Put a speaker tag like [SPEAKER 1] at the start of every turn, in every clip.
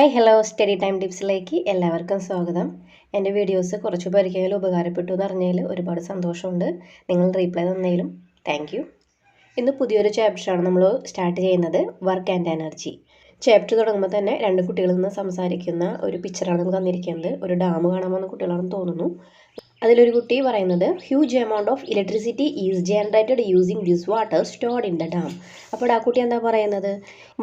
[SPEAKER 1] Hi hello study time ടിപ്സിലേക്ക് എല്ലാവർക്കും സ്വാഗതം. എൻ്റെ വീഡിയോസ് കുറച്ച് പേർക്കെങ്കിലും ഉപകാരപ്പെട്ടു എന്ന് അറിഞ്ഞതിൽ ഒരുപാട് സന്തോഷമുണ്ട്. നിങ്ങൾ റീപ്ലൈ തന്നതിലും താങ്ക് യു. ഇന്ന് പുതിയൊരു ചാപ്റ്ററാണ് നമ്മൾ സ്റ്റാർട്ട് ചെയ്യുന്നത്, വർക്ക് ആൻഡ് എനർജി. ചാപ്റ്റർ തുടങ്ങുമ്പോൾ തന്നെ രണ്ട് കുട്ടികളിൽ നിന്ന് സംസാരിക്കുന്ന ഒരു പിക്ചറാണ് നമുക്ക് തന്നിരിക്കുന്നത്. ഒരു ഡാം കാണാൻ പോകുന്ന കുട്ടികളാണെന്ന് തോന്നുന്നു. അതിലൊരു കുട്ടി പറയുന്നത് huge amount of electricity is generated using this water stored in the dam. അപ്പോൾ ആ കുട്ടി എന്താ പറയുന്നത്,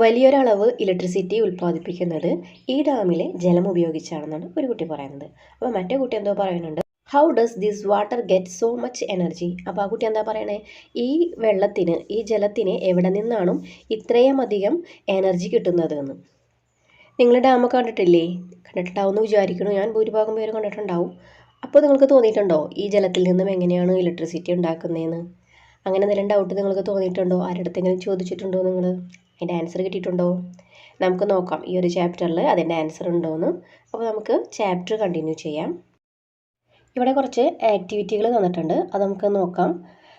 [SPEAKER 1] വലിയൊരളവ് ഇലക്ട്രിസിറ്റി ഉൽപ്പാദിപ്പിക്കുന്നത് ഈ ഡാമിലെ ജലം ഉപയോഗിച്ചാണെന്നാണ് ഒരു കുട്ടി പറയുന്നത്. അപ്പോൾ മറ്റേ കുട്ടി എന്തോ പറയുന്നുണ്ട്, how does this water get so much energy. അപ്പോൾ ആ കുട്ടി എന്താ പറയണേ, ഈ ജലത്തിന് എവിടെ നിന്നാണ് ഇത്രയും അധികം എനർജി കിട്ടുന്നത് എന്ന്. നിങ്ങൾ ഡാം കണ്ടിട്ടില്ലേ? കണ്ടിട്ടുണ്ടാവുമെന്ന് വിചാരിക്കുന്നു. ഞാൻ ഭൂരിഭാഗം പേര് കണ്ടിട്ടുണ്ടാവും. അപ്പോൾ നിങ്ങൾക്ക് തോന്നിയിട്ടുണ്ടോ ഈ ജലത്തിൽ നിന്നും എങ്ങനെയാണ് ഇലക്ട്രിസിറ്റി ഉണ്ടാക്കുന്നതെന്ന്? അങ്ങനെ എന്തെങ്കിലും ഡൗട്ട് നിങ്ങൾക്ക് തോന്നിയിട്ടുണ്ടോ? ആരുടെടുത്തെങ്കിലും ചോദിച്ചിട്ടുണ്ടോ? നിങ്ങൾ അതിൻ്റെ ആൻസർ കിട്ടിയിട്ടുണ്ടോ? നമുക്ക് നോക്കാം ഈ ഒരു ചാപ്റ്ററിൽ അതിൻ്റെ ആൻസർ ഉണ്ടോയെന്ന്. അപ്പോൾ നമുക്ക് ചാപ്റ്റർ കണ്ടിന്യൂ ചെയ്യാം. ഇവിടെ കുറച്ച് ആക്ടിവിറ്റികൾ തന്നിട്ടുണ്ട്, അത് നമുക്ക് നോക്കാം.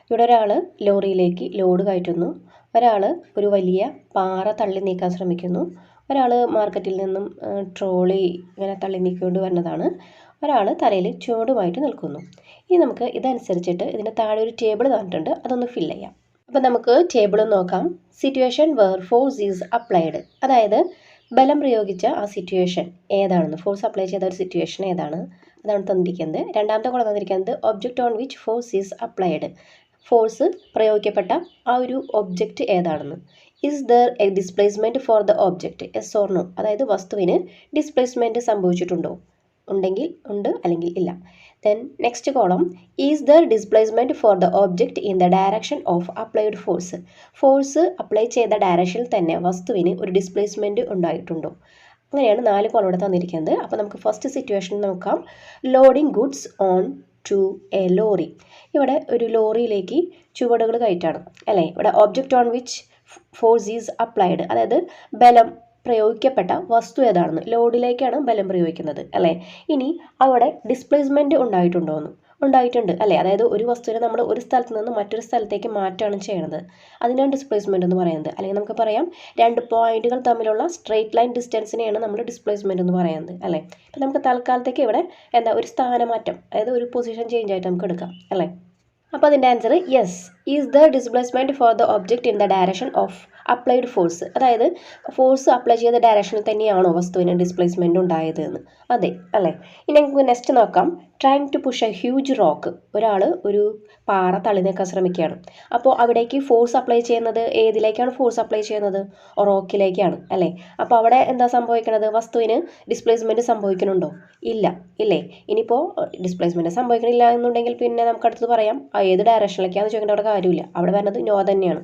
[SPEAKER 1] ഇവിടെ ഒരാൾ ലോറിയിലേക്ക് ലോഡ് കയറ്റുന്നു, ഒരാൾ ഒരു വലിയ പാറ തള്ളി നീക്കാൻ ശ്രമിക്കുന്നു, ഒരാൾ മാർക്കറ്റിൽ നിന്നും ട്രോളി ഇങ്ങനെ തള്ളി നീക്കിക്കൊണ്ട് വരുന്നതാണ്, ഒരാൾ തലയിൽ ചൂടുമായിട്ട് നിൽക്കുന്നു. ഇനി നമുക്ക് ഇതനുസരിച്ചിട്ട് ഇതിൻ്റെ താഴെ ഒരു ടേബിൾ തന്നിട്ടുണ്ട്, അതൊന്ന് ഫില്ല് ചെയ്യാം. അപ്പം നമുക്ക് ടേബിൾ നോക്കാം. Situation where force is applied, അതായത് ബലം പ്രയോഗിച്ച ആ സിറ്റുവേഷൻ ഏതാണെന്ന്, ഫോഴ്സ് അപ്ലൈ ചെയ്ത ഒരു സിറ്റുവേഷൻ ഏതാണ് അതാണ് തന്നിരിക്കുന്നത്. രണ്ടാമത്തെ കൂടെ തന്നിരിക്കുന്നത് object on which force is applied, force പ്രയോഗിക്കപ്പെട്ട ആ ഒരു ഒബ്ജക്റ്റ് ഏതാണെന്ന്. Is there a displacement for the object, yes or no, അതായത് വസ്തുവിന് ഡിസ്പ്ലേസ്മെൻറ്റ് സംഭവിച്ചിട്ടുണ്ടോ, ഉണ്ടെങ്കിൽ ഉണ്ട്, അല്ലെങ്കിൽ ഇല്ല. Then next column, is there displacement for the object in the direction of applied force, force apply ചെയ്ത ഡയറക്ഷനിൽ തന്നെ വസ്തുവിന് ഒരു ഡിസ്പ്ലേസ്മെൻറ്റ് ഉണ്ടായിട്ടുണ്ടോ. അങ്ങനെയാണ് 4 കോളം ഇവിടെ തന്നിരിക്കുന്നത്. അപ്പോൾ നമുക്ക് ഫസ്റ്റ് സിറ്റുവേഷൻ നോക്കാം. Loading goods on to a lorry, ഇവിടെ ഒരു ലോറിയിലേക്ക് ചുവടുകൾ കയറ്റാണ് അല്ലേ. ഇവിടെ object on which force is applied, അതായത് ബലം പ്രയോഗിക്കപ്പെട്ട വസ്തു ഏതാണെന്ന്, ലോഡിലേക്കാണ് ബലം പ്രയോഗിക്കുന്നത് അല്ലേ. ഇനി അവിടെ ഡിസ്പ്ലേസ്മെൻറ്റ് ഉണ്ടായിട്ടുണ്ടോയെന്ന്, ഉണ്ടായിട്ടുണ്ട് അല്ലേ. അതായത് ഒരു വസ്തുവിനെ നമ്മൾ ഒരു സ്ഥലത്ത് നിന്ന് മറ്റൊരു സ്ഥലത്തേക്ക് മാറ്റാണ് ചെയ്യുന്നത്, അതിനാണ് ഡിസ്പ്ലേസ്മെൻറ്റ് എന്ന് പറയുന്നത്. അല്ലെങ്കിൽ നമുക്ക് പറയാം 2 പോയിന്റുകൾ തമ്മിലുള്ള സ്ട്രെയിറ്റ് ലൈൻ ഡിസ്റ്റൻസിനെയാണ് നമ്മൾ ഡിസ്പ്ലേസ്മെൻറ്റ് എന്ന് പറയുന്നത് അല്ലേ. ഇപ്പം നമുക്ക് തൽക്കാലത്തേക്ക് ഇവിടെ ഒരു സ്ഥാനമാറ്റം, അതായത് ഒരു പൊസിഷൻ ചേഞ്ച് ആയിട്ട് നമുക്ക് എടുക്കാം അല്ലേ. അപ്പോൾ അതിൻ്റെ answer yes, is the displacement for the object in the direction of applied force, അതായത് ഫോഴ്സ് അപ്ലൈ ചെയ്ത ഡയറക്ഷനിൽ തന്നെയാണോ വസ്തുവിന് ഡിസ്പ്ലേസ്മെൻറ്റ് ഉണ്ടായത് എന്ന്. അതെ അല്ലേ. ഇനി നമുക്ക് നെക്സ്റ്റ് നോക്കാം. Trying to push a huge rock, ഒരാൾ ഒരു പാറ തള്ളി നീക്കാൻ ശ്രമിക്കുകയാണ്. അപ്പോൾ അവിടേക്ക് ഫോഴ്സ് അപ്ലൈ ചെയ്യുന്നത് ഏതിലേക്കാണ് ഫോഴ്സ് അപ്ലൈ ചെയ്യുന്നത്, റോക്കിലേക്കാണ് അല്ലേ. അപ്പോൾ അവിടെ എന്താ സംഭവിക്കുന്നത്, വസ്തുവിന് ഡിസ്പ്ലേസ്മെൻറ്റ് സംഭവിക്കുന്നുണ്ടോ, ഇല്ല ഇല്ലേ. ഇനിയിപ്പോൾ ഡിസ്പ്ലേസ്മെൻറ്റ് സംഭവിക്കണില്ല എന്നുണ്ടെങ്കിൽ പിന്നെ നമുക്ക് അടുത്ത് പറയാം ഏത് ഡയറക്ഷനിലേക്കാണെന്ന് ചോദിക്കേണ്ട അവിടെ കാര്യമില്ല, അവിടെ വരുന്നത് നോ തന്നെയാണ്.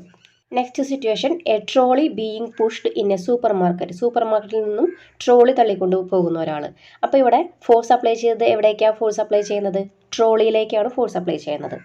[SPEAKER 1] Next situation, A trolley being pushed in A super market, super മാർക്കറ്റിൽ നിന്നും ട്രോളി തള്ളിക്കൊണ്ട് പോകുന്ന ഒരാൾ. അപ്പോൾ ഇവിടെ ഫോഴ്സ് അപ്ലൈ ചെയ്തത് എവിടേക്കാണ് ഫോഴ്സ് അപ്ലൈ ചെയ്യുന്നത്, ട്രോളിയിലേക്കാണ് ഫോഴ്സ് അപ്ലൈ ചെയ്യുന്നത്.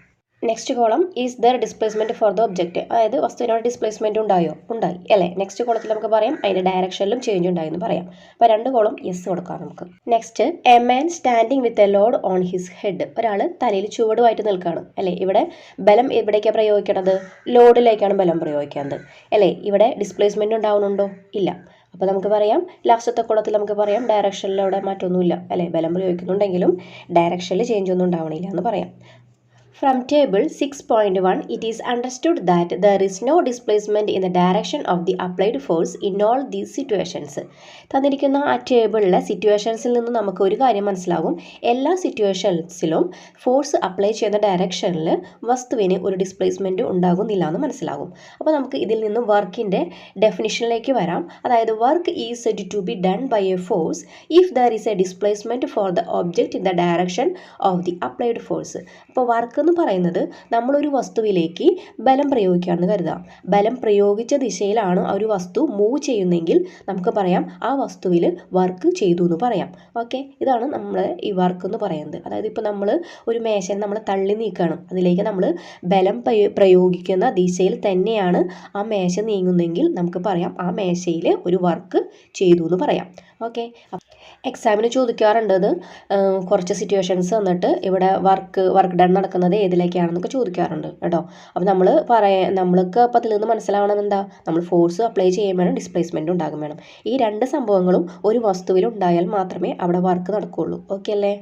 [SPEAKER 1] Next column, is there displacement for the object, അതായത് വസ്തുവിനോട് ഡിസ്പ്ലേസ്മെൻറ്റ് ഉണ്ടായോ, ഉണ്ടായി അല്ലേ. നെക്സ്റ്റ് കോളത്തിൽ നമുക്ക് പറയാം അതിൻ്റെ ഡയറക്ഷനിലും ചേഞ്ച് ഉണ്ടായി എന്ന് പറയാം. അപ്പോൾ 2 കോളം യെസ് കൊടുക്കാം നമുക്ക്. Next, a man standing with a load on his head, ഒരാൾ തലയിൽ ചുവടുമായിട്ട് നിൽക്കുകയാണ് അല്ലേ. ഇവിടെ ബലം എവിടേക്കാണ് പ്രയോഗിക്കുന്നത്, ലോഡിലേക്കാണ് ബലം പ്രയോഗിക്കുന്നത് അല്ലേ. ഇവിടെ ഡിസ്പ്ലേസ്മെൻറ്റ് ഉണ്ടാവുന്നുണ്ടോ, ഇല്ല. അപ്പോൾ നമുക്ക് പറയാം ലാസ്റ്റത്തെ കുളത്തിൽ നമുക്ക് പറയാം ഡയറക്ഷനിലൂടെ മാറ്റമൊന്നുമില്ല അല്ലേ, ബലം പ്രയോഗിക്കുന്നുണ്ടെങ്കിലും ഡയറക്ഷനിൽ ചേഞ്ച് ഒന്നും ഉണ്ടാവണില്ല എന്ന് പറയാം. From table 6.1, it is understood that there is no displacement in the direction of the applied force in all these situations. തന്നിരിക്കുന്ന ആ ടേബിളിലെ സിറ്റുവേഷൻസിൽ നിന്ന് നമുക്ക് ഒരു കാര്യം മനസ്സിലാകും, എല്ലാ സിറ്റുവേഷൻസിലും ഫോഴ്സ് അപ്ലൈ ചെയ്യുന്ന ഡയറക്ഷനിൽ വസ്തുവിന് ഒരു ഡിസ്പ്ലേസ്മെൻറ്റ് ഉണ്ടാകുന്നില്ല എന്ന് മനസ്സിലാകും. അപ്പോൾ നമുക്ക് ഇതിൽ നിന്ന് വർക്കിൻ്റെ ഡെഫിനിഷനിലേക്ക് വരാം. അതായത് work is said to be done by a force if there is a displacement for the object in the direction of the applied force. അപ്പോൾ വർക്ക് പറയുന്നത് നമ്മളൊരു വസ്തുവിലേക്ക് ബലം പ്രയോഗിക്കുകയാണെന്ന് കരുതാം. ബലം പ്രയോഗിച്ച ദിശയിലാണ് ആ ഒരു വസ്തു മൂവ് ചെയ്യുന്നതെങ്കിൽ നമുക്ക് പറയാം ആ വസ്തുവിൽ വർക്ക് ചെയ്തു എന്ന് പറയാം. ഓക്കെ, ഇതാണ് നമ്മൾ ഈ വർക്ക് എന്ന് പറയുന്നത്. അതായത് ഇപ്പോൾ നമ്മൾ ഒരു മേശയിൽ നമ്മൾ തള്ളി നീക്കുകയാണ്, അതിലേക്ക് നമ്മൾ ബലം പ്രയോഗിക്കുന്ന ദിശയിൽ തന്നെയാണ് ആ മേശ നീങ്ങുന്നതെങ്കിൽ നമുക്ക് പറയാം ആ മേശയിൽ ഒരു വർക്ക് ചെയ്തു എന്ന് പറയാം. ഓക്കെ, എക്സാമിന് ചോദിക്കാറുണ്ടത് കുറച്ച് സിറ്റുവേഷൻസ് വന്നിട്ട് ഇവിടെ വർക്ക് ഡൺ നടക്കുന്നത് ഏതിലേക്കാണെന്നൊക്കെ ചോദിക്കാറുണ്ട് കേട്ടോ. അപ്പോൾ നമ്മൾക്ക് അപ്പോൾ അതിൽ നിന്ന് മനസ്സിലാവണം എന്താ, നമ്മൾ ഫോഴ്സ് അപ്ലൈ ചെയ്യാൻ വേണം, ഡിസ്പ്ലേസ്മെൻറ്റ് ഉണ്ടാകും വേണം. ഈ രണ്ട് സംഭവങ്ങളും ഒരു വസ്തുവിൽ ഉണ്ടായാൽ മാത്രമേ അവിടെ വർക്ക് നടക്കുകയുള്ളൂ. ഓക്കെ അല്ലേ?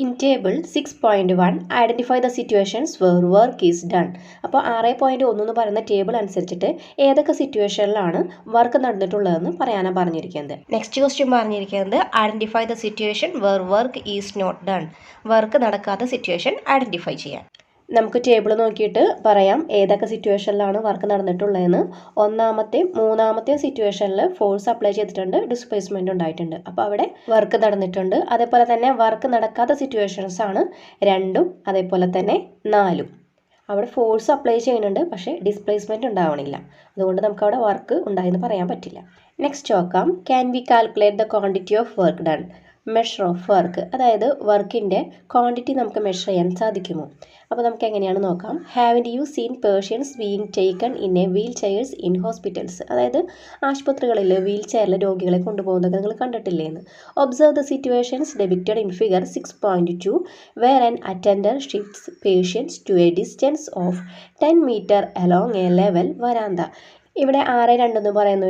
[SPEAKER 1] In table 6.1 identify the situations where work is done. അപ്പോൾ 6.1 എന്ന് പറയുന്ന ടേബിൾ അനുസരിച്ചിട്ട് ഏതൊക്കെ സിറ്റുവേഷനിലാണ് വർക്ക് നടന്നിട്ടുള്ളതെന്ന് പറയാനാണ് പറഞ്ഞിരിക്കുന്നത്. നെക്സ്റ്റ് ക്വസ്റ്റ്യൻ പറഞ്ഞിരിക്കുന്നത് identify the situation where work is not done. Work നടക്കാത്ത സിറ്റുവേഷൻ ഐഡൻറ്റിഫൈ ചെയ്യാൻ. നമുക്ക് ടേബിൾ നോക്കിയിട്ട് പറയാം ഏതൊക്കെ സിറ്റുവേഷനിലാണ് വർക്ക് നടന്നിട്ടുള്ളതെന്ന്. ഒന്നാമത്തെ മൂന്നാമത്തെ സിറ്റുവേഷനിൽ ഫോഴ്സ് അപ്ലൈ ചെയ്തിട്ടുണ്ട്, ഡിസ്പ്ലേസ്മെൻറ്റ് ഉണ്ടായിട്ടുണ്ട്. അപ്പോൾ അവിടെ വർക്ക് നടന്നിട്ടുണ്ട്. അതേപോലെ തന്നെ വർക്ക് നടക്കാത്ത സിറ്റുവേഷൻസ് ആണ് 2ഉം അതേപോലെ തന്നെ 4ഉം. അവിടെ ഫോഴ്സ് അപ്ലൈ ചെയ്യുന്നുണ്ട്, പക്ഷേ ഡിസ്പ്ലേസ്മെൻറ്റ് ഉണ്ടാവണില്ല. അതുകൊണ്ട് നമുക്ക് അവിടെ വർക്ക് ഉണ്ടായെന്ന് പറയാൻ പറ്റില്ല. നെക്സ്റ്റ് നോക്കാം, can we calculate the quantity of work done. Measure of work, അതായത് വർക്കിൻ്റെ ക്വാണ്ടിറ്റി നമുക്ക് മെഷർ ചെയ്യാൻ സാധിക്കുമോ? അപ്പോൾ നമുക്ക് എങ്ങനെയാണ് നോക്കാം. Haven't you seen patients being taken in a wheel chairs in hospitals. അതായത് ആശുപത്രികളിൽ വീൽ ചെയറിൽ രോഗികളെ കൊണ്ടുപോകുന്നതൊക്കെ നിങ്ങൾ കണ്ടിട്ടില്ലേന്ന്. Observe the situations depicted in figure 6.2 where an attender shifts patients to a distance of 10 meter along a level veranda. ഇവിടെ 6.2 എന്ന് പറയുന്ന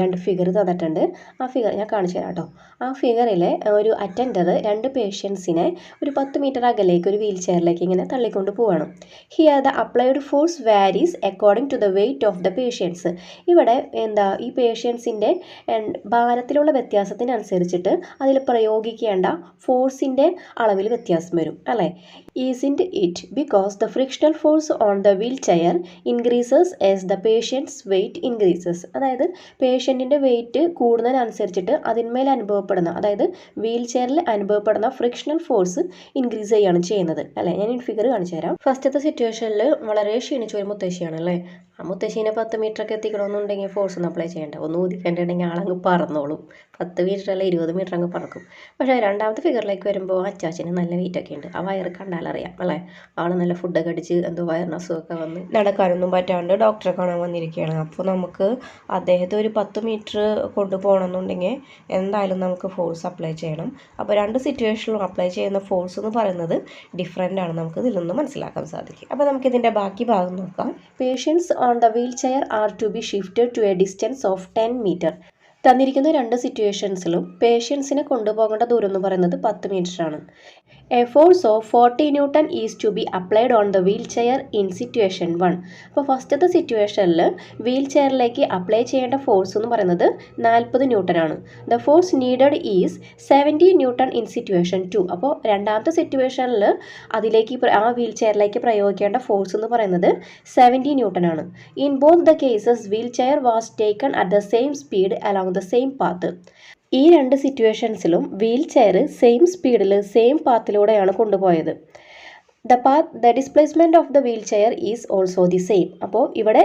[SPEAKER 1] രണ്ട് ഫിഗർ തന്നിട്ടുണ്ട്. ആ ഫിഗർ ഞാൻ കാണിച്ചു തരാം കേട്ടോ. ആ ഫിഗറിൽ ഒരു അറ്റൻഡർ 2 പേഷ്യൻസിനെ ഒരു 10 മീറ്റർ അകലേക്ക് ഒരു വീൽ ചെയറിലേക്ക് ഇങ്ങനെ തള്ളിക്കൊണ്ട് പോവാണ്. Here the applied force varies according to the weight of the patients. ഇവിടെ ഈ പേഷ്യൻസിൻ്റെ ഭാരത്തിലുള്ള വ്യത്യാസത്തിനനുസരിച്ചിട്ട് അതിൽ പ്രയോഗിക്കേണ്ട ഫോഴ്സിൻ്റെ അളവിൽ വ്യത്യാസം വരും അല്ലേ. Isn't it because the frictional force on the wheel chair increases as the patients weight increases. അതായത് പേഷ്യൻറ്റിൻ്റെ വെയ്റ്റ് കൂടുന്നതിനനുസരിച്ചിട്ട് അതിന്മേൽ അനുഭവപ്പെടുന്ന, അതായത് വീൽ ചെയറിൽ അനുഭവപ്പെടുന്ന ഫ്രിക്ഷണൽ ഫോഴ്സ് ഇൻക്രീസ് ചെയ്യുകയാണ് ചെയ്യുന്നത് അല്ലേ. ഞാൻ ഈ ഫിഗർ കാണിച്ചു തരാം. ഫസ്റ്റത്തെ സിറ്റുവേഷനിൽ വളരെ ക്ഷീണിച്ച ഒരു മുത്തശ്ശിയാണ് അല്ലേ. ആ മുത്തശ്ശീനെ 10 മീറ്ററൊക്കെ എത്തിക്കണമെന്നുണ്ടെങ്കിൽ ഫോഴ്സ് ഒന്നും അപ്ലൈ ചെയ്യേണ്ട, ഒന്ന് ഊതിക്കണ്ടിട്ടുണ്ടെങ്കിൽ ആളങ്ങ് പറന്നോളും. 10 മീറ്റർ അല്ല 20 മീറ്റർ അങ്ങ് പറക്കും. പക്ഷേ രണ്ടാമത്തെ ഫിഗറിലേക്ക് വരുമ്പോൾ അച്ചാച്ചന് നല്ല വെയിറ്റൊക്കെ ഉണ്ട്. ആ വയറ് കണ്ടാലറിയാം അല്ലേ. ആൾ നല്ല ഫുഡൊക്കെ അടിച്ച് എന്തോ വയറിന് അസുഖമൊക്കെ വന്ന് നടക്കാനൊന്നും പറ്റാണ്ട് ഡോക്ടറെ കാണാൻ വന്നിരിക്കുകയാണ്. അപ്പോൾ നമുക്ക് അദ്ദേഹത്തെ ഒരു 10 മീറ്റർ കൊണ്ടുപോകണമെന്നുണ്ടെങ്കിൽ എന്തായാലും നമുക്ക് ഫോഴ്സ് അപ്ലൈ ചെയ്യണം. അപ്പോൾ 2 സിറ്റുവേഷനിലും അപ്ലൈ ചെയ്യുന്ന ഫോഴ്സ് എന്ന് പറയുന്നത് ഡിഫറെൻ്റ് ആണ്. നമുക്ക് ഇതിൽ നിന്ന് മനസ്സിലാക്കാൻ സാധിക്കും. അപ്പോൾ നമുക്കിതിൻ്റെ ബാക്കി ഭാഗം നോക്കാം. Patients on the wheelchair are to be shifted to a distance of 10 meter. തന്നിരിക്കുന്ന 2 സിറ്റുവേഷൻസിലും പേഷ്യൻസിനെ കൊണ്ടുപോകേണ്ട ദൂരം എന്ന് പറയുന്നത് 10 മീറ്റർ ആണ്. A force of 40 newton is to be applied on the wheel chair in situation 1. അപ്പോൾ ഫസ്റ്റത്തെ സിറ്റുവേഷനിൽ വീൽ ചെയറിലേക്ക് അപ്ലൈ ചെയ്യേണ്ട ഫോഴ്സ് എന്ന് പറയുന്നത് 40 ന്യൂട്ടൺ ആണ്. The force needed is 70 newton in situation 2. അപ്പോൾ രണ്ടാമത്തെ സിറ്റുവേഷനിൽ ആ വീൽ ചെയറിലേക്ക് പ്രയോഗിക്കേണ്ട ഫോഴ്സ് എന്ന് പറയുന്നത് 70 ന്യൂട്ടൺ ആണ്. In both the cases wheel chair was taken at the same speed along the same path. ഈ 2 സിറ്റുവേഷൻസിലും വീൽ ചെയർ സെയിം സ്പീഡിൽ സെയിം പാത്തിലൂടെയാണ് കൊണ്ടുപോയത്. The displacement of the wheel chair is also the same. അപ്പോൾ ഇവിടെ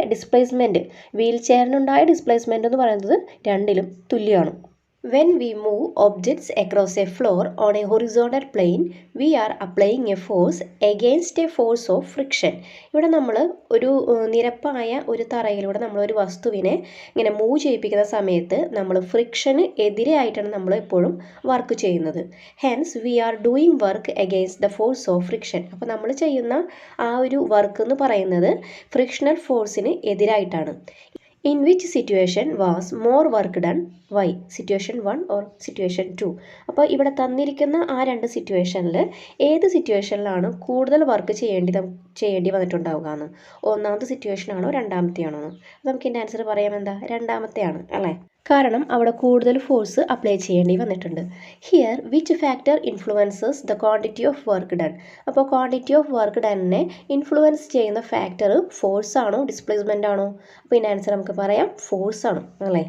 [SPEAKER 1] wheel ചെയറിനുണ്ടായ displacement എന്ന് പറയുന്നത് 2ലും തുല്യമാണ്. When we move objects across a floor on a horizontal plane, we are applying a force against a force of friction. ഇവിടെ നമ്മൾ ഒരു നിരപ്പായ ഒരു തറയിലൂടെ നമ്മൾ ഒരു വസ്തുവിനെ ഇങ്ങനെ മൂവ് ചെയ്യിപ്പിക്കുന്ന സമയത്ത് നമ്മൾ ഫ്രിക്ഷന് എതിരെയായിട്ടാണ് നമ്മൾ എപ്പോഴും വർക്ക് ചെയ്യുന്നത്. Hence V are doing work against the force of friction. അപ്പോൾ നമ്മൾ ചെയ്യുന്ന ആ ഒരു വർക്ക് എന്ന് പറയുന്നത് frictional ഫോഴ്സിന് എതിരായിട്ടാണ്. In which situation was more work done? Why? Situation 1 or situation 2? അപ്പോൾ ഇവിടെ തന്നിരിക്കുന്ന ആ 2 സിറ്റുവേഷനിൽ ഏത് സിറ്റുവേഷനിലാണ് കൂടുതൽ വർക്ക് ചെയ്യേണ്ടി വന്നിട്ടുണ്ടാവുക എന്ന്. ഒന്നാമത്തെ സിറ്റുവേഷനാണോ രണ്ടാമത്തെയാണോ? നമുക്ക് ഇതിൻ്റെ ആൻസർ പറയാം എന്താ, രണ്ടാമത്തെയാണ് അല്ലേ. കാരണം അവിടെ കൂടുതൽ ഫോഴ്സ് അപ്ലൈ ചെയ്യേണ്ടി വന്നിട്ടുണ്ട്. Here which factor influences the quantity of work done. അപ്പോൾ ക്വാണ്ടിറ്റി ഓഫ് വർക്ക് ഡണ്ണിനെ ഇൻഫ്ലുവൻസ് ചെയ്യുന്ന ഫാക്ടർ ഫോഴ്സ് ആണോ ഡിസ്പ്ലേസ്മെൻ്റ് ആണോ? അപ്പോൾ ഇതിൻ്റെ ആൻസർ നമുക്ക് പറയാം ഫോഴ്സ് ആണ് അല്ലേ.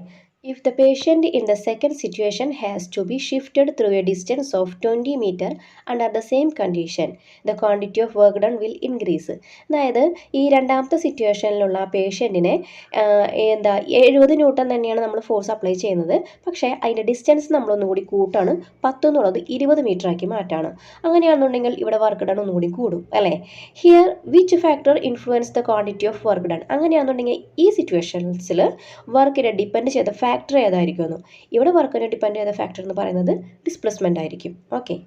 [SPEAKER 1] If the patient in the second situation has to be shifted through a distance of 20 meter under the same condition, the quantity of work done will increase. അതായത് ഈ രണ്ടാമത്തെ സിറ്റുവേഷനിലുള്ള പേഷ്യൻറ്റിനെ 70 ന്യൂട്ടൺ തന്നെയാണ് നമ്മൾ ഫോഴ്സ് അപ്ലൈ ചെയ്യുന്നത്. പക്ഷേ അതിൻ്റെ ഡിസ്റ്റൻസ് നമ്മളൊന്നുകൂടി കൂട്ടാണ്, 10 എന്നുള്ളത് 20 മീറ്റർ ആക്കി മാറ്റാണ്. അങ്ങനെയാണെന്നുണ്ടെങ്കിൽ ഇവിടെ വർക്ക് ഡൺ ഒന്നുകൂടി കൂടും അല്ലേ. Here which factor influence the quantity of work done. അങ്ങനെയാണെന്നുണ്ടെങ്കിൽ ഈ സിറ്റുവേഷൻസിൽ വർക്കിനെ ഡിപ്പെൻഡ് ചെയ്ത ഫാക്ടർ ഏതായിരിക്കുമെന്ന്. ഇവിടെ വർക്കിനെ ഡിപ്പെൻഡ് ചെയ്ത ഫാക്ടർ എന്ന് പറയുന്നത് ഡിസ്പ്ലേസ്മെൻ്റ് ആയിരിക്കും. ഓക്കെ,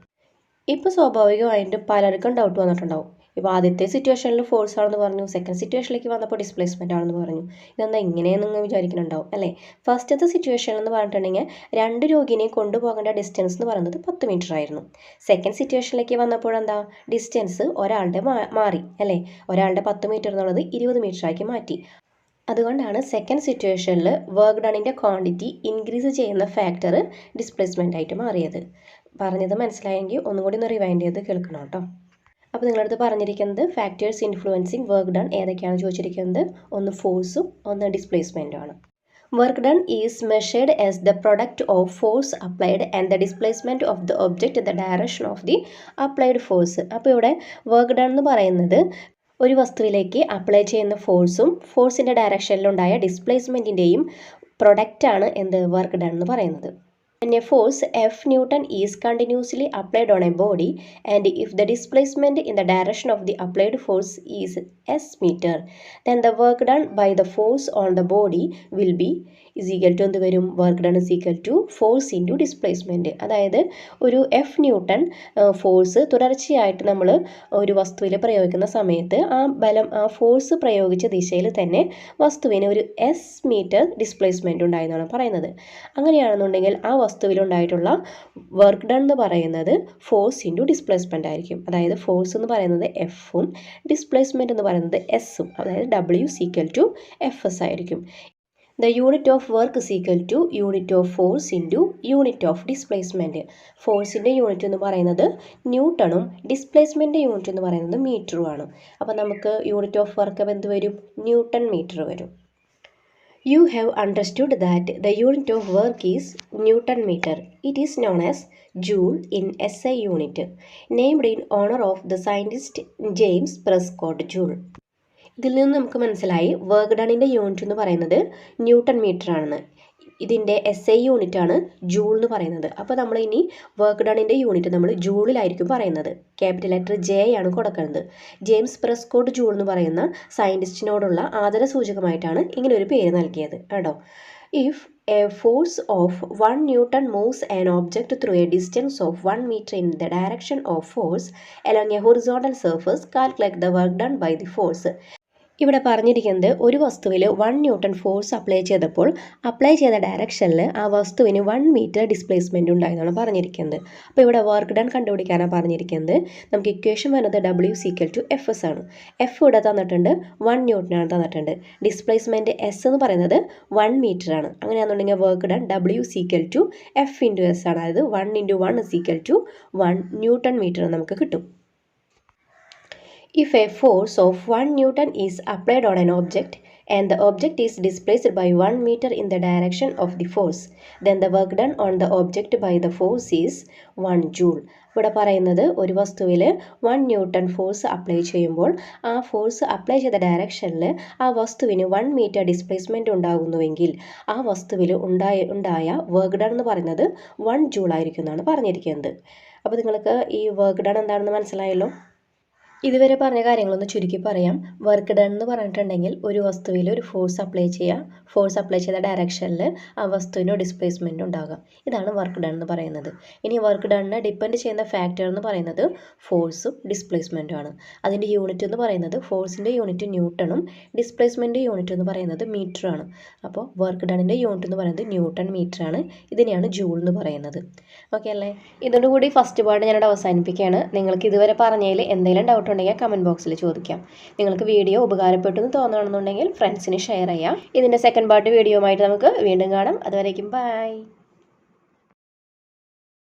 [SPEAKER 1] ഇപ്പോൾ സ്വാഭാവികമായിട്ടും പലർക്കും ഡൗട്ട് വന്നിട്ടുണ്ടാവും. ഇപ്പോൾ ആദ്യത്തെ സിറ്റുവേഷനിൽ ഫോഴ്സ് ആണെന്ന് പറഞ്ഞു, സെക്കൻഡ് സിറ്റുവേഷനിലേക്ക് വന്നപ്പോൾ ഡിസ്പ്ലേസ്മെൻ്റ് ആണെന്ന് പറഞ്ഞു. ഇതെന്താ ഇങ്ങനെയെന്ന് നിങ്ങൾ വിചാരിക്കുന്നുണ്ടാവും അല്ലേ. ഫസ്റ്റത്തെ സിറ്റുവേഷൻ എന്ന് പറഞ്ഞിട്ടുണ്ടെങ്കിൽ 2 രോഗിനെ കൊണ്ടുപോകേണ്ട ഡിസ്റ്റൻസ് എന്ന് പറയുന്നത് 10 മീറ്റർ ആയിരുന്നു. സെക്കൻഡ് സിറ്റുവേഷനിലേക്ക് വന്നപ്പോഴെന്താ ഡിസ്റ്റൻസ് ഒരാളുടെ മാറി അല്ലേ. ഒരാളുടെ 10 മീറ്റർ എന്നുള്ളത് 20 മീറ്റർ ആക്കി മാറ്റി. അതുകൊണ്ടാണ് സെക്കൻഡ് സിറ്റുവേഷനിൽ വർക്ക് ഡണിൻ്റെ ക്വാണ്ടിറ്റി ഇൻക്രീസ് ചെയ്യുന്ന ഫാക്ടർ ഡിസ്പ്ലേസ്മെൻ്റ് ആയിട്ട് മാറിയത്. പറഞ്ഞത് മനസ്സിലായെങ്കിൽ ഒന്നും കൂടി ഒന്ന് റിവൈൻഡ് ചെയ്ത് കേൾക്കണം കേട്ടോ. അപ്പോൾ നിങ്ങളടുത്ത് പറഞ്ഞിരിക്കുന്നത് ഫാക്ടേഴ്സ് ഇൻഫ്ലുവൻസിങ് വർക്ക് ഡൺ ഏതൊക്കെയാണെന്ന് ചോദിച്ചിരിക്കുന്നത്. ഒന്ന് ഫോഴ്സും ഒന്ന് ഡിസ്പ്ലേസ്മെൻറ്റും ആണ്. Work done is measured as the product of force applied and the displacement of the object in the direction of the applied force. അപ്പോൾ ഇവിടെ വർക്ക് ഡൺ എന്ന് പറയുന്നത് ഒരു വസ്തുവിലേക്ക് അപ്ലൈ ചെയ്യുന്ന ഫോഴ്സും ഫോഴ്സിൻ്റെ ഡയറക്ഷനിലുണ്ടായ ഡിസ്പ്ലേസ്മെൻറ്റിൻ്റെയും പ്രൊഡക്റ്റാണ് എന്ത് വർക്ക് ഡൺ എന്ന് പറയുന്നത്. When a force F Newton is continuously applied on a body and if the displacement in the direction of the applied force is S meter, then the work done by the force on the body will be is equal to എന്ത് വരും, work done is equal to force into displacement. അതായത് ഒരു F newton force തുടർച്ചയായിട്ട് നമ്മൾ ഒരു വസ്തുവിൽ പ്രയോഗിക്കുന്ന സമയത്ത് ആ ഫോഴ്സ് പ്രയോഗിച്ച ദിശയിൽ തന്നെ വസ്തുവിന് ഒരു S മീറ്റർ ഡിസ്പ്ലേസ്മെൻറ്റ് ഉണ്ടായെന്നാണ് പറയുന്നത്. അങ്ങനെയാണെന്നുണ്ടെങ്കിൽ ആ വസ്തുവിലുണ്ടായിട്ടുള്ള വർക്ക് ഡൺ എന്ന് പറയുന്നത് ഫോഴ്സ് ഇൻറ്റു ഡിസ്പ്ലേസ്മെൻ്റ് ആയിരിക്കും. അതായത് ഫോഴ്സ് എന്ന് പറയുന്നത് എഫും ഡിസ്പ്ലേസ്മെൻറ്റ് എന്ന് പറയുന്നത് എസ്സും, അതായത് W is equal to FS ആയിരിക്കും. The unit of work is equal to unit of force into unit of displacement. ഫോഴ്സിൻ്റെ യൂണിറ്റ് എന്ന് പറയുന്നത് ന്യൂട്ടണും ഡിസ്പ്ലേസ്മെൻറ്റ് യൂണിറ്റ് എന്ന് പറയുന്നത് മീറ്ററുമാണ്. അപ്പോൾ നമുക്ക് യൂണിറ്റ് ഓഫ് വർക്ക് എന്ത് വരും, ന്യൂട്ടൺ മീറ്റർ വരും. You have understood that the unit of work is Newton meter. It is known as Joule in SI unit, named in honor of the scientist James Prescott Joule. ഇതിൽ നിന്ന് നമുക്ക് മനസ്സിലായി work ഡണിൻ്റെ unit എന്ന് പറയുന്നത് newton metre ആണെന്ന്. ഇതിൻ്റെ SI unit ആണ് joule എന്ന് പറയുന്നത്. അപ്പോൾ നമ്മൾ ഇനി വർക്ക് ഡണിൻ്റെ യൂണിറ്റ് നമ്മൾ ജൂളിലായിരിക്കും പറയുന്നത്. ക്യാപിറ്റൽ ലെറ്റർ J ആണ് കൊടുക്കുന്നത്. ജെയിംസ് പ്രെസ്കോട്ട് ജൂൾ എന്ന് പറയുന്ന സയൻറ്റിസ്റ്റിനോടുള്ള ആദരസൂചകമായിട്ടാണ് ഇങ്ങനെ ഒരു പേര് നൽകിയത് കേട്ടോ. If a force of 1 Newton moves an object through a distance of 1 meter in the direction of force along a horizontal surface, calculate the work done by the force. ഇവിടെ പറഞ്ഞിരിക്കുന്നത് ഒരു വസ്തുവിൽ 1 ന്യൂട്ടൺ ഫോഴ്സ് അപ്ലൈ ചെയ്തപ്പോൾ apply ചെയ്ത ഡയറക്ഷനിൽ ആ വസ്തുവിന് 1 metre displacement ഉണ്ടായെന്നാണ് പറഞ്ഞിരിക്കുന്നത്. അപ്പോൾ ഇവിടെ വർക്ക് ഡൺ കണ്ടുപിടിക്കാനാണ് പറഞ്ഞിരിക്കുന്നത്. നമുക്ക് ഇക്വേഷൻ വരുന്നത് W is equal to FS ആണ്. F ഇവിടെ തന്നിട്ടുണ്ട്, 1 ന്യൂട്ടനാണ് തന്നിട്ടുണ്ട്. ഡിസ്പ്ലേസ്മെൻറ്റ് S എന്ന് പറയുന്നത് 1 മീറ്റർ ആണ്. അങ്ങനെയാണെന്നുണ്ടെങ്കിൽ work done W is equal to F into S ആണ്. അതായത് 1 into 1 is equal to 1 newton metre നമുക്ക് കിട്ടും. If a force of 1 Newton is applied on an object and the object is displaced by 1 meter in the direction of the force, then the work done on the object by the force is 1 joule. ഇവിടെ പറയുന്നത് ഒരു വസ്തുവിൽ 1 newton force apply ചെയ്യുമ്പോൾ ആ force apply ചെയ്ത ഡയറക്ഷനിൽ ആ വസ്തുവിന് 1 മീറ്റർ ഡിസ്പ്ലേസ്മെൻറ്റ് ഉണ്ടാകുന്നുവെങ്കിൽ ആ വസ്തുവിൽ ഉണ്ടായ വർക്ക് ഡൺ എന്ന് പറയുന്നത് 1 ജൂൾ ആയിരിക്കും എന്നാണ് പറഞ്ഞിരിക്കുന്നത്. അപ്പോൾ നിങ്ങൾക്ക് ഈ വർക്ക് ഡൺ എന്താണെന്ന് മനസ്സിലായല്ലോ. ഇതുവരെ പറഞ്ഞ കാര്യങ്ങളൊന്ന് ചുരുക്കി പറയാം. വർക്ക് ഡൺ എന്ന് പറഞ്ഞിട്ടുണ്ടെങ്കിൽ ഒരു വസ്തുവിൽ ഒരു ഫോഴ്സ് അപ്ലൈ ചെയ്യുക, ഫോഴ്സ് അപ്ലൈ ചെയ്ത ഡയറക്ഷനിൽ ആ വസ്തുവിൻ്റെ ഡിസ്പ്ലേസ്മെൻറ്റ് ഉണ്ടാകുക. ഇതാണ് വർക്ക് ഡൺ എന്ന് പറയുന്നത്. ഇനി വർക്ക് ഡണ്ണിനെ ഡിപ്പെൻഡ് ചെയ്യുന്ന ഫാക്ടർ എന്ന് പറയുന്നത് ഫോഴ്സും ഡിസ്പ്ലേസ്മെൻറ്റും ആണ്. അതിൻ്റെ യൂണിറ്റ് എന്ന് പറയുന്നത് ഫോഴ്സിൻ്റെ യൂണിറ്റ് ന്യൂട്ടണും ഡിസ്പ്ലേസ്മെൻറ്റ് യൂണിറ്റ് എന്ന് പറയുന്നത് മീറ്ററാണ്. അപ്പോൾ വർക്ക് ഡണ്ണിൻ്റെ യൂണിറ്റ് എന്ന് പറയുന്നത് ന്യൂട്ടൺ മീറ്ററാണ്. ഇതിനെയാണ് ജൂൾ എന്ന് പറയുന്നത്. ഓക്കെ അല്ലേ. ഇതോടുകൂടി ഫസ്റ്റ് പാർട്ട് ഞാനിവിടെ അവസാനിപ്പിക്കുകയാണ്. നിങ്ങൾക്ക് ഇതുവരെ പറഞ്ഞതിൽ എന്തെങ്കിലും ഡൗട്ട് ഉണ്ടെങ്കിൽ കമൻറ്റ് ബോക്സിൽ ചോദിക്കാം. നിങ്ങൾക്ക് വീഡിയോ ഉപകാരപ്പെട്ടു എന്ന് തോന്നുകയാണെന്നുണ്ടെങ്കിൽ ഫ്രണ്ട്സിന് ഷെയർ ചെയ്യാം. ഇതിൻ്റെ സെക്കൻഡ് പാർട്ട് വീഡിയോ ആയിട്ട് നമുക്ക് വീണ്ടും കാണാം. അതുവരേക്കും ബൈ.